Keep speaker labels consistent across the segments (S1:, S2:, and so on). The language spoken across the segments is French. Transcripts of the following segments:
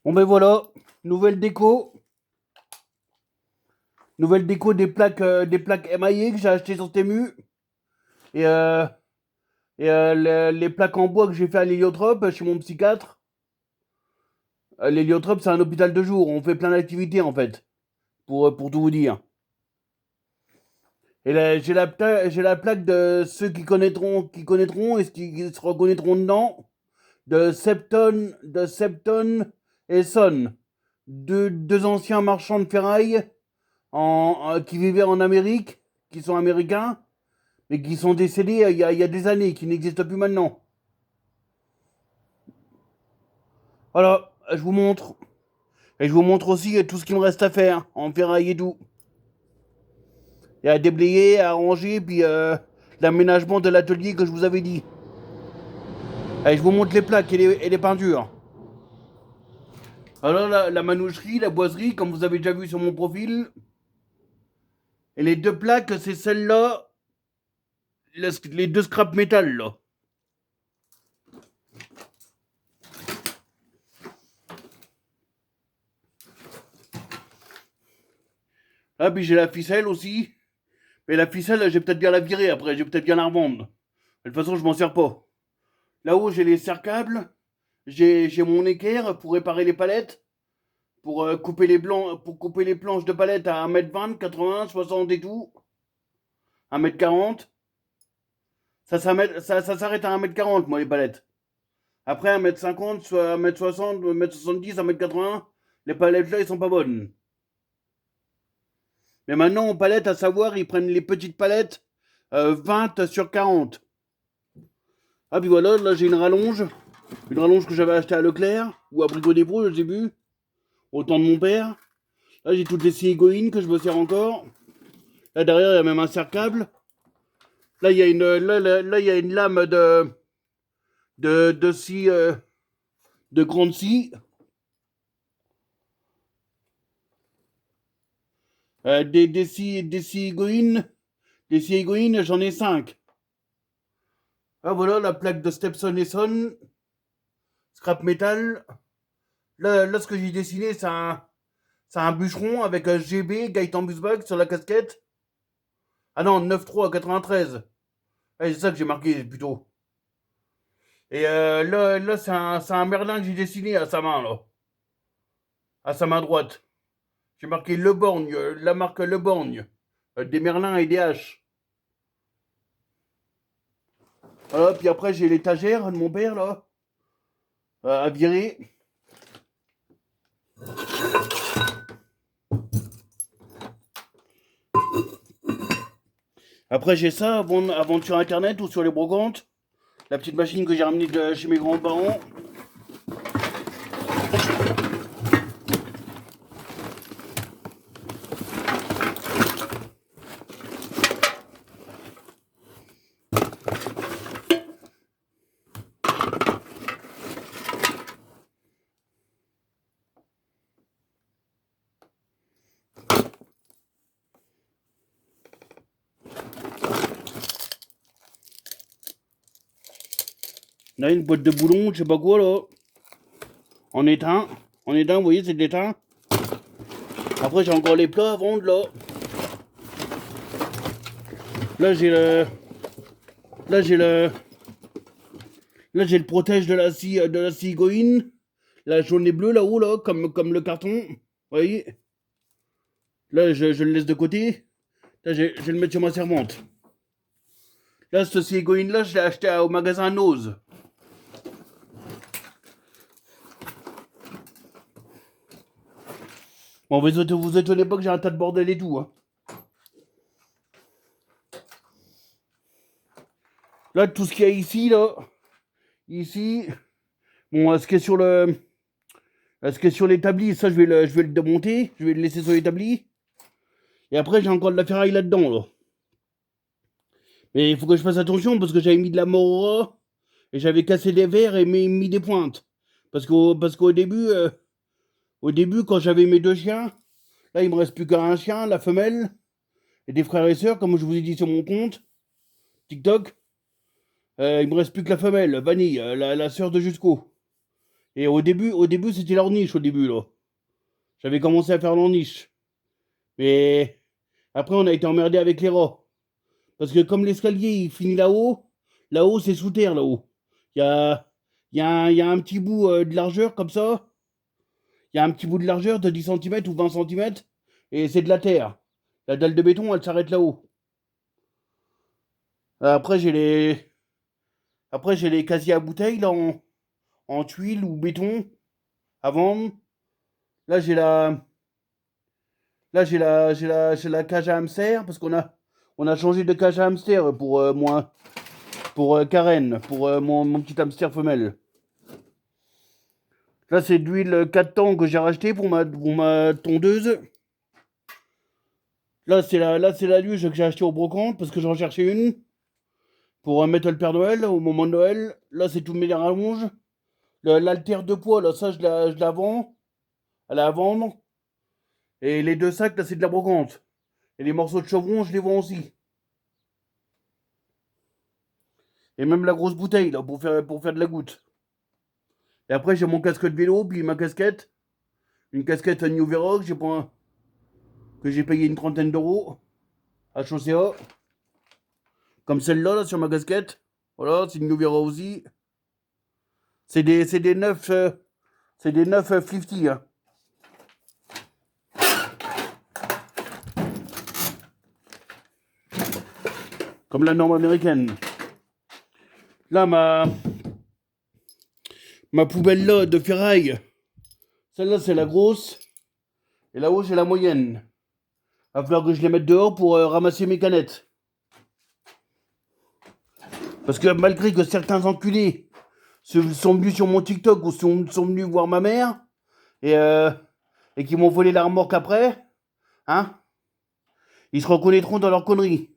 S1: Bon ben voilà, nouvelle déco. Nouvelle déco des plaques émaillées que j'ai achetées sur Temu. Et, les plaques en bois que j'ai fait à l'héliotrope chez mon psychiatre. L'héliotrope, c'est un hôpital de jour. On fait plein d'activités en fait, pour tout vous dire. Et là, j'ai la plaque de ceux qui connaîtront et qui se reconnaîtront dedans, de Septon et Son. Deux anciens marchands de ferraille qui vivaient en Amérique, qui sont américains, mais qui sont décédés il y a des années, qui n'existent plus maintenant. Voilà, je vous montre. Et je vous montre aussi tout ce qu'il me reste à faire en ferraille et tout. Et à déblayer, à arranger, puis l'aménagement de l'atelier que je vous avais dit. Et je vous montre les plaques et les peintures. Alors la manoucherie, la boiserie, comme vous avez déjà vu sur mon profil. Et les deux plaques, c'est celle-là, les deux scrap métal là. Ah, puis j'ai la ficelle aussi. Mais la ficelle, j'ai peut-être bien la virer après, j'ai peut-être bien la revendre. De toute façon, je m'en sers pas. Là-haut, j'ai les serre-câbles, j'ai mon équerre pour réparer les palettes, pour couper les planches de palettes à 1,20 m, 80, 60 et tout, 1,40 m. Ça s'arrête à 1,40 m, moi, les palettes. Après, 1,50 m, soit 1,60 m, 1,70 m, 1,80 m, les palettes là, ils sont pas bonnes. Mais maintenant, en palette, à savoir, ils prennent les petites palettes 20 sur 40. Ah, puis voilà, là, j'ai une rallonge que j'avais achetée à Leclerc ou à Brico Dépôt, je sais plus, au temps de mon père. Là, j'ai toutes les scies égoïnes que je me sers encore. Là, derrière, il y a même un serre-câble. Là, il y a il y a une lame de scie, de grande scie. Des scies égoïnes. Des scies égoïnes, j'en ai 5. Ah, voilà, la plaque de Stepson et Son. Scrap metal. Là, ce que j'ai dessiné, c'est un bûcheron avec un GB, Gaëtan Busbag sur la casquette. Ah non, 9,3 93. Ouais, c'est ça que j'ai marqué plutôt. Et là c'est un Merlin que j'ai dessiné à sa main, là. À sa main droite. J'ai marqué Le Borgne, la marque Le Borgne. Des Merlins et des haches. Voilà, puis après, j'ai l'étagère de mon père, là, à virer. Après, j'ai ça à vendre sur Internet ou sur les brocantes. La petite machine que j'ai ramenée de chez mes grands-parents. Là, une boîte de boulons, je sais pas quoi, là. En étain. En étain, vous voyez, c'est de l'étain. Après, j'ai encore les plats à vendre, là. Là, j'ai le. Là, j'ai le. Là, j'ai le protège de la scie Goin. La jaune et bleue, là-haut, là, comme le carton. Vous voyez. Là, je le laisse de côté. Là, je vais le mettre sur ma servante. Là, ce scie Goin, là, je l'ai acheté au magasin Nose. Bon, vous étonnez pas que j'ai un tas de bordel et tout, hein. Là, tout ce qu'il y a ici, là. Ici. Bon, ce qui est sur l'établi, ça, je vais le démonter. Je vais le laisser sur l'établi. Et après, j'ai encore de la ferraille là-dedans, là. Mais il faut que je fasse attention parce que j'avais mis de la Morora et j'avais cassé des verres et mis des pointes. Parce au début, quand j'avais mes deux chiens, là, il me reste plus qu'un chien, la femelle, et des frères et sœurs, comme je vous ai dit sur mon compte, TikTok. Il me reste plus que la femelle, Vanille, la sœur de Jusco. Et au début, c'était leur niche, au début, là. J'avais commencé à faire leur niche. Mais après, on a été emmerdé avec les rats. Parce que comme l'escalier, il finit là-haut, c'est sous terre, là-haut. Il y a, il y a un petit bout de largeur, comme ça. Il y a un petit bout de largeur de 10 centimètres ou 20 centimètres. Et c'est de la terre. La dalle de béton, elle s'arrête là-haut. Après, j'ai les casiers à bouteilles, là, en tuiles ou béton, à vendre. Là, j'ai la cage à hamster, parce on a changé de cage à hamster pour moi, pour Karen, pour mon petit hamster femelle. Là, c'est de l'huile 4 temps que j'ai racheté pour ma tondeuse. Là, c'est la luge que j'ai acheté au brocante, parce que j'en cherchais une pour mettre le Père Noël au moment de Noël. Là, c'est tout mes rallonges. L'haltère de poids, là, ça, je la vends. Elle est à vendre. Et les deux sacs, là, c'est de la brocante. Et les morceaux de chevron, je les vends aussi. Et même la grosse bouteille, là, pour faire de la goutte. Et après, j'ai mon casque de vélo, puis ma casquette. Une casquette New Verox, que j'ai payé une trentaine d'euros à Chaussea. Comme celle-là, là, sur ma casquette. Voilà, c'est une New Verox aussi. C'est des neufs, c'est des neufs 50, hein. Comme la norme américaine. Là, ma poubelle là de ferraille. Celle-là, c'est la grosse. Et là-haut, j'ai la moyenne. Il va falloir que je les mette dehors pour ramasser mes canettes. Parce que malgré que certains enculés sont venus sur mon TikTok ou sont venus voir ma mère et qui m'ont volé la remorque après, hein, ils se reconnaîtront dans leurs conneries.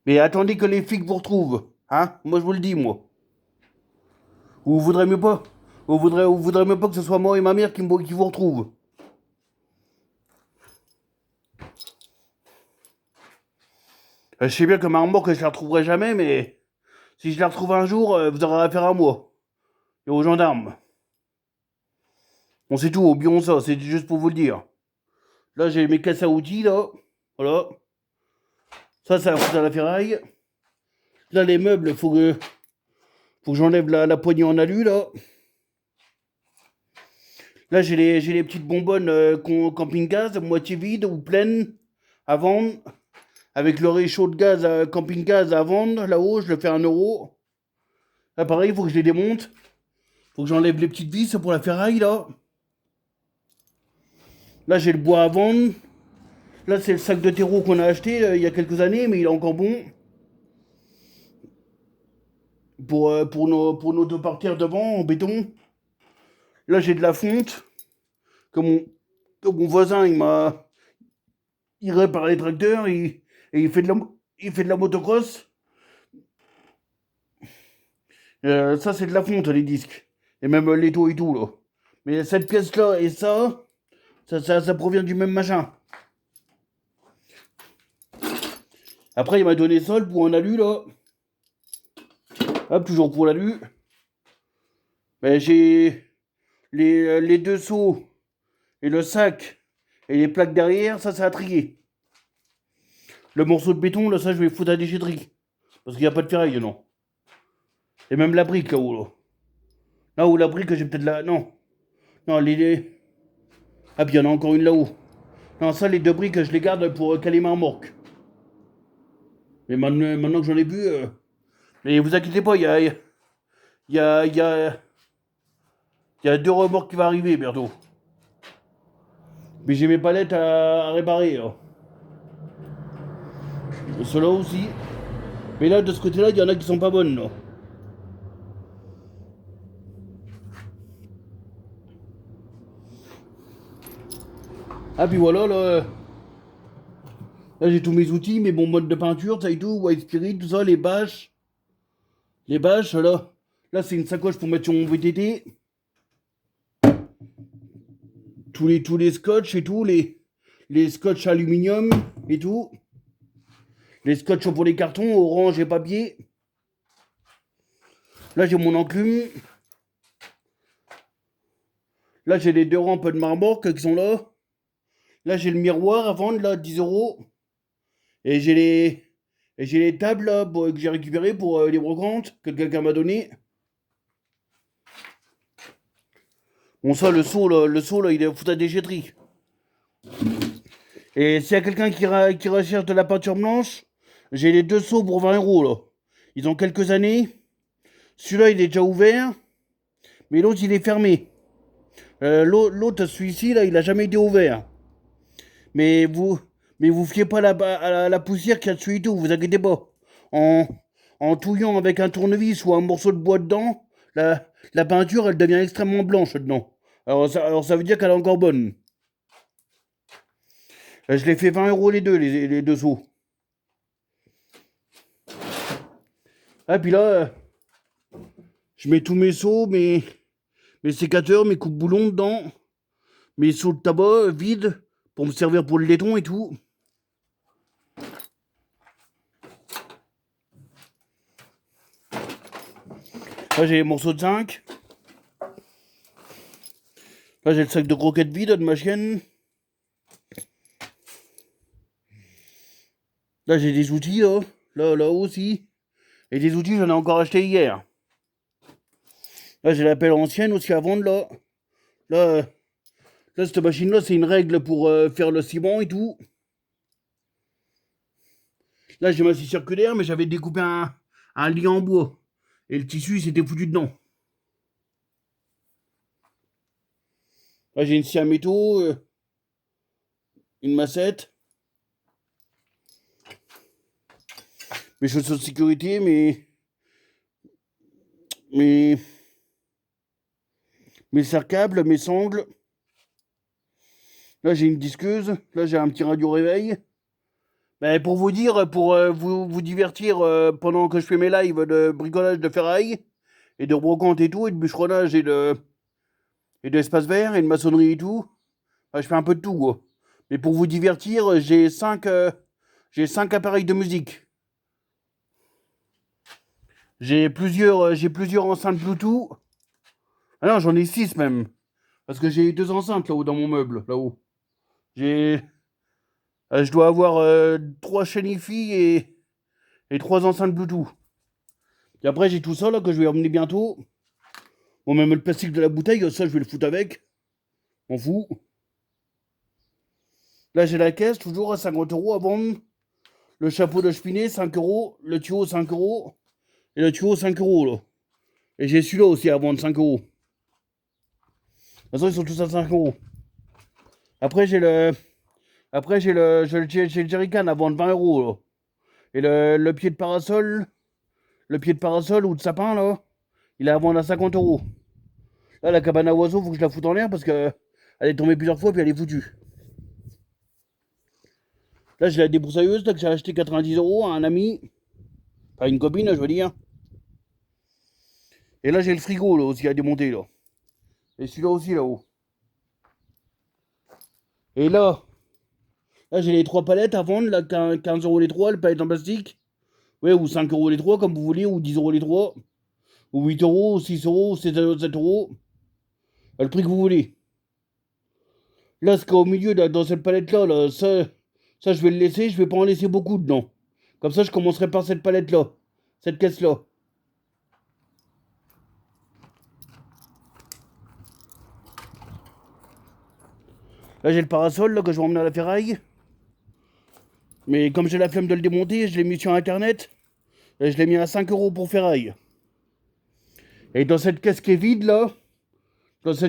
S1: Mais attendez que les flics vous retrouvent, hein, moi je vous le dis, moi. Ou vous voudrez mieux pas, ou vous voudrez mieux pas que ce soit moi et ma mère qui vous retrouvent. Je sais bien que ma remorque, je la retrouverai jamais, mais si je la retrouve un jour, vous aurez affaire à moi et aux gendarmes. On sait tout, au bureau ça, c'est juste pour vous le dire. Là, j'ai mes caisses à outils, là. Voilà. Ça, c'est à la ferraille. Là, les meubles, faut que j'enlève la poignée en alu, là. Là, j'ai les petites bonbonnes camping-gaz, moitié vides ou pleines, à vendre. Avec le réchaud de gaz, camping-gaz à vendre, là-haut, je le fais à 1 euro. Là, pareil, il faut que je les démonte. Faut que j'enlève les petites vis pour la ferraille, là. Là, j'ai le bois à vendre. Là, c'est le sac de terreau qu'on a acheté il y a quelques années, mais il est encore bon. Pour nos deux parterres devant, en béton. Là, j'ai de la fonte que mon voisin, il répare les tracteurs et il fait de la motocross. Ça, c'est de la fonte, les disques. Et même les taux et tout, là. Mais cette pièce-là et ça provient du même machin. Après, il m'a donné ça pour un alu, là. Hop, toujours pour l'alu. Ben, j'ai les deux seaux et le sac et les plaques derrière, ça, c'est à trier. Le morceau de béton, là, ça, je vais foutre à la déchetterie. Parce qu'il n'y a pas de ferraille, non. Et même la brique, là-haut, là. Là où la brique, j'ai peut-être la... Non. Non, Ah, puis il y en a encore une là-haut. Non, ça, les deux briques, je les garde pour caler ma remorque. Mais maintenant que j'en ai bu... Mais vous inquiétez pas, il y a, il y a, il y a 2 remorques qui vont arriver bientôt. Mais j'ai mes palettes à réparer, là. Ceux-là aussi. Mais là, de ce côté-là, il y en a qui sont pas bonnes, là. Ah, puis voilà, là. Là, j'ai tous mes outils, mes bonbonnes de peinture, ça et tout, White Spirit, tout ça, les bâches. Les bâches, là. Là, c'est une sacoche pour mettre sur mon VTT. Tous les scotch et tout, les scotch aluminium et tout. Les scotch pour les cartons, orange et papier. Là, j'ai mon enclume. Là, j'ai les 2 rampes de marmorque qui sont là. Là, j'ai le miroir à vendre, là, 10 euros. Et j'ai les tables, là, que j'ai récupérées pour les brocantes, que quelqu'un m'a donné. Bon, ça, le seau, là, il est foutu à déchetterie. Et s'il y a quelqu'un qui recherche de la peinture blanche, j'ai les 2 seaux pour 20 euros, là. Ils ont quelques années. Celui-là, il est déjà ouvert. Mais l'autre, il est fermé. L'autre, celui-ci, là, il a jamais été ouvert. Mais vous fiez pas à la poussière qu'il y a dessus et tout, vous inquiétez pas. En, en touillant avec un tournevis ou un morceau de bois dedans, la peinture, elle devient extrêmement blanche dedans. Alors ça veut dire qu'elle est encore bonne. Je l'ai fait 20 euros les 2 seaux. Ah, puis là, je mets tous mes seaux, mes sécateurs, mes coupe-boulons dedans, mes seaux de tabac vides pour me servir pour le laiton et tout. Là, j'ai les morceaux de zinc. Là, j'ai le sac de croquettes vide de ma chienne. Là, j'ai des outils, là. Là aussi. Et des outils, j'en ai encore acheté hier. Là, j'ai la pelle ancienne aussi à vendre, là. Là, cette machine-là, c'est une règle pour faire le ciment et tout. Là, j'ai ma scie circulaire, mais j'avais découpé un lit en bois. Et le tissu, il s'était foutu dedans. Là, j'ai une scie à métaux, une massette. Mes chaussures de sécurité, mes serre-câbles, mes sangles. Là, j'ai une disqueuse. Là, j'ai un petit radio réveil. Ben, pour vous dire, pour vous divertir pendant que je fais mes lives de bricolage de ferraille et de brocante et tout, et de bûcheronnage et d'espace vert et de maçonnerie et tout, ben, je fais un peu de tout, quoi. Mais pour vous divertir, j'ai 5 appareils de musique. J'ai plusieurs enceintes Bluetooth. Ah non, j'en ai 6 même. Parce que j'ai 2 enceintes là-haut dans mon meuble, là-haut. Je dois avoir 3 chaînes Hi-Fi et 3 enceintes Bluetooth. Et après, j'ai tout ça là que je vais emmener bientôt. Bon, même le plastique de la bouteille, ça, je vais le foutre avec. M'en fous. Là, j'ai la caisse, toujours à 50 euros à vendre. Le chapeau de cheminée, 5 euros. Le tuyau, 5 euros. Et le tuyau, 5 euros, là. Et j'ai celui-là aussi à vendre, 5 euros. De toute façon, ils sont tous à 5 euros. Après, j'ai le jerrycan à vendre 20 euros, là. Et le pied de parasol ou de sapin, là, il est à vendre à 50 euros. Là, la cabane à oiseaux, faut que je la foute en l'air parce que elle est tombée plusieurs fois puis elle est foutue. Là, j'ai la débroussailleuse là, que j'ai acheté 90 euros à un ami. Enfin, une copine, je veux dire. Et là, j'ai le frigo là aussi à démonter, là. Et celui-là aussi, là-haut. Et là j'ai les 3 palettes à vendre, là, 15 euros les 3, les palettes en plastique. Ouais, ou 5 euros les 3, comme vous voulez, ou 10 euros les 3. Ou 8 euros, ou 6 euros, ou 7 euros. Le prix que vous voulez. Là, ce qu'il y a au milieu, là, dans cette palette-là, là, ça, je vais le laisser, je vais pas en laisser beaucoup dedans. Comme ça, je commencerai par cette palette-là. Cette caisse-là. Là, j'ai le parasol là, que je vais emmener à la ferraille. Mais comme j'ai la flemme de le démonter, je l'ai mis sur internet. Et je l'ai mis à 5 euros pour ferraille. Et dans cette caisse qui est vide là, je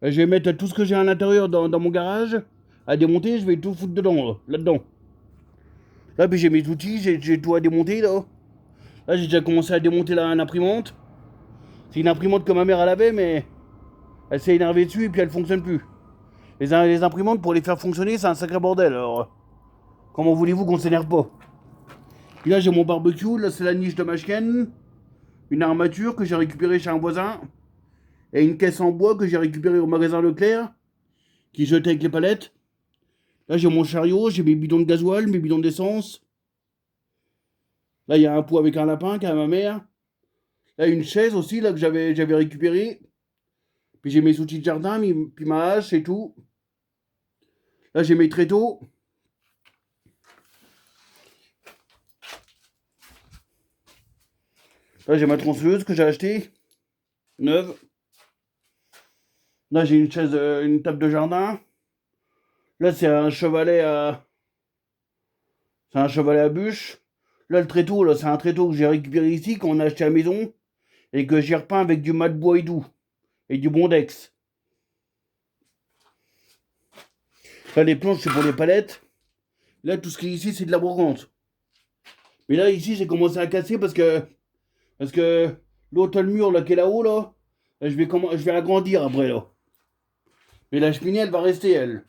S1: vais mettre tout ce que j'ai à l'intérieur dans mon garage à démonter, je vais tout foutre dedans, là-dedans. Là, puis j'ai mes outils, j'ai tout à démonter là. Là, j'ai déjà commencé à démonter l'imprimante. C'est une imprimante que ma mère elle avait, mais elle s'est énervée dessus et puis elle fonctionne plus. Les imprimantes, pour les faire fonctionner, c'est un sacré bordel. Alors, comment voulez-vous qu'on s'énerve pas? Puis là, j'ai mon barbecue, là, c'est la niche de ma chienne. Une armature que j'ai récupérée chez un voisin. Et une caisse en bois que j'ai récupérée au magasin Leclerc, qui jetait avec les palettes. Là, j'ai mon chariot, j'ai mes bidons de gasoil, mes bidons d'essence. Là, il y a un pot avec un lapin qu'a ma mère. Là, une chaise aussi, là, que j'avais récupérée. Puis j'ai mes outils de jardin, puis ma hache et tout. Là, j'ai mes tréteaux. Là, j'ai ma tronçonneuse que j'ai achetée, neuve. Là, j'ai une chaise, une table de jardin. Là, c'est un chevalet à... C'est un chevalet à bûche. Là, le tréteau, là, c'est un tréteau que j'ai récupéré ici, qu'on a acheté à la maison. Et que j'ai repeint avec du mat de bois et doux. Et du bondex. Là, les planches, c'est pour les palettes. Là, tout ce qui est ici, c'est de la brocante. Mais là, ici, j'ai commencé à casser parce que... l'autre, le mur, là, qui est là-haut, là... je vais agrandir après, là. Mais la cheminée, elle va rester, elle.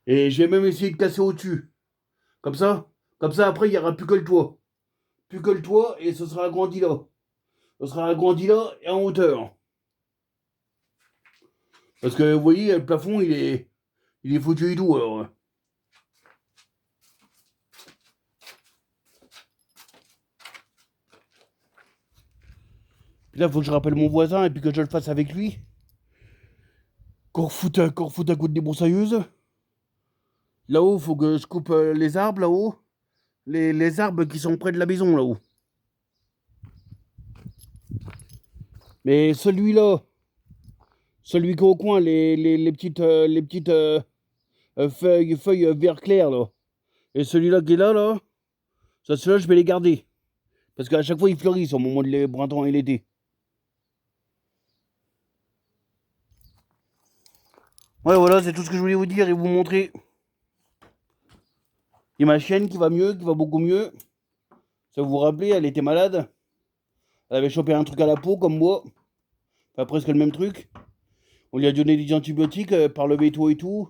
S1: Et j'ai même essayé de casser au-dessus. Comme ça, après, il n'y aura plus que le toit. Plus que le toit, et ce sera agrandi là. Ce sera agrandi là et en hauteur. Parce que, vous voyez, le plafond, il est foutu et tout, alors. Puis là, il faut que je rappelle mon voisin et puis que je le fasse avec lui. Qu'on refoute un coup de débroussailleuse. Là-haut, il faut que je coupe les arbres, là-haut. Les arbres qui sont près de la maison, là-haut. Mais celui-là, celui qui est au coin, les petites feuilles vert clair, là. Et celui-là qui est là, celui-là, je vais les garder. Parce qu'à chaque fois, ils fleurissent au moment de printemps et l'été. Ouais, voilà, c'est tout ce que je voulais vous dire et vous montrer. Il y a ma chienne qui va mieux, qui va beaucoup mieux. Ça vous vous rappelez, elle était malade. Elle avait chopé un truc à la peau, comme moi. Enfin, presque le même truc. On lui a donné des antibiotiques par le veto et tout.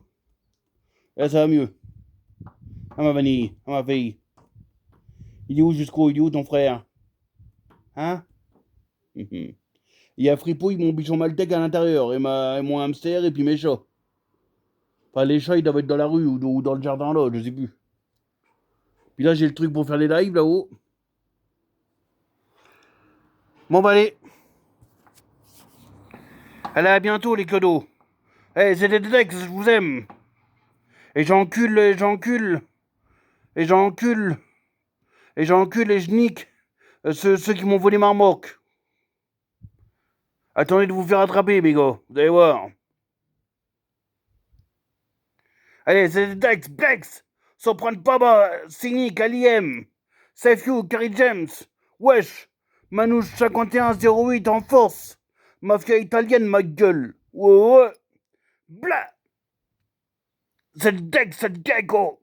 S1: Et là, ça va mieux. Ah, ma vanille, ah, ma fille. Il est où jusqu'où? Il est où ton frère? Hein? Il y a Fripouille, mon bichon maltais à l'intérieur. Et mon hamster et puis mes chats. Enfin, les chats, ils doivent être dans la rue ou dans le jardin là, je sais plus. Puis là, j'ai le truc pour faire les lives là-haut. Bon, bah allez. Allez, à bientôt, les codos. Eh, c'était Dex, je vous aime. Et j'encule, et j'encule. Et j'encule. Et j'encule et je nique ceux qui m'ont volé ma remorque. Attendez de vous faire attraper, mes gars. Vous allez voir. Allez, c'était Dex, Dex. Soprane Paba, Cynic, Aliem. Save You, Kerry James. Wesh. Manouche 5108 en force. Mafia italienne, ma gueule. Ouais, ouais. Blah. C'est Dex, c'est Gecko.